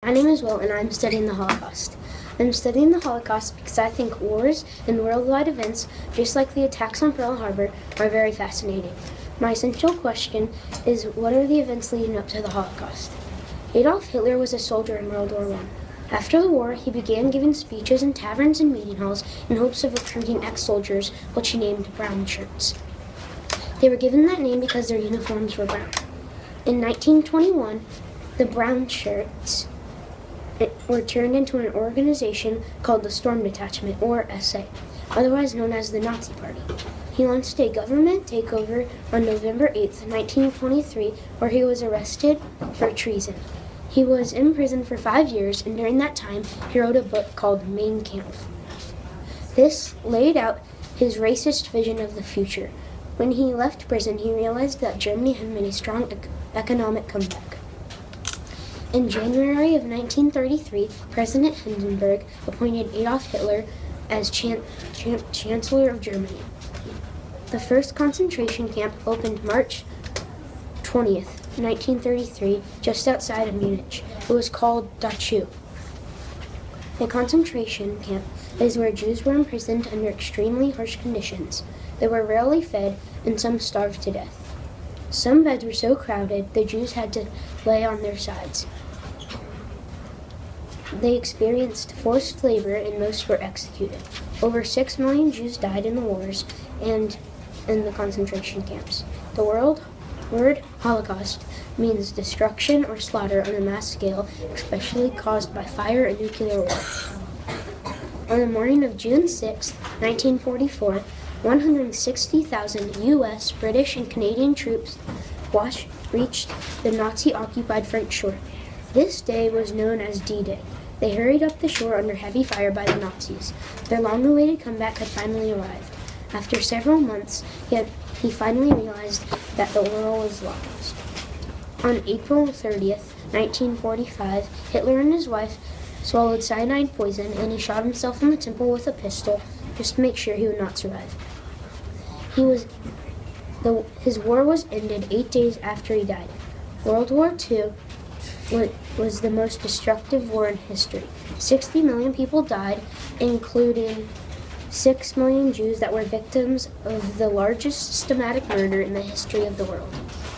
My name is Will, and I'm studying the Holocaust. I'm studying the Holocaust because I think wars and worldwide events, just like the attacks on Pearl Harbor, are very fascinating. My essential question is, what are the events leading up to the Holocaust? Adolf Hitler was a soldier in World War I. After the war, he began giving speeches in taverns and meeting halls in hopes of recruiting ex-soldiers, which he named brown shirts. They were given that name because their uniforms were brown. In 1921, the brown shirts were turned into an organization called the Storm Detachment, or SA, otherwise known as the Nazi Party. He launched a government takeover on November 8, 1923, where he was arrested for treason. He was in prison for 5 years, and during that time, he wrote a book called Mein Kampf. This laid out his racist vision of the future. When he left prison, he realized that Germany had made a strong economic comeback. In January of 1933, President Hindenburg appointed Adolf Hitler as Chancellor of Germany. The first concentration camp opened March 20th, 1933, just outside of Munich. It was called Dachau. A concentration camp is where Jews were imprisoned under extremely harsh conditions. They were rarely fed, and some starved to death. Some beds were so crowded, the Jews had to lay on their sides. They experienced forced labor, and most were executed. Over 6 million Jews died in the wars and in the concentration camps. The word Holocaust means destruction or slaughter on a mass scale, especially caused by fire and nuclear war. On the morning of June 6, 1944, 160,000 U.S., British, and Canadian troops reached the Nazi-occupied French shore. This day was known as D-Day. They hurried up the shore under heavy fire by the Nazis. Their long-awaited comeback had finally arrived. After several months, he finally realized that the war was lost. On April 30th, 1945, Hitler and his wife swallowed cyanide poison, and he shot himself in the temple with a pistol just to make sure he would not survive. His war was ended 8 days after he died. World War II was the most destructive war in history. 60 million people died, including 6 million Jews that were victims of the largest systematic murder in the history of the world.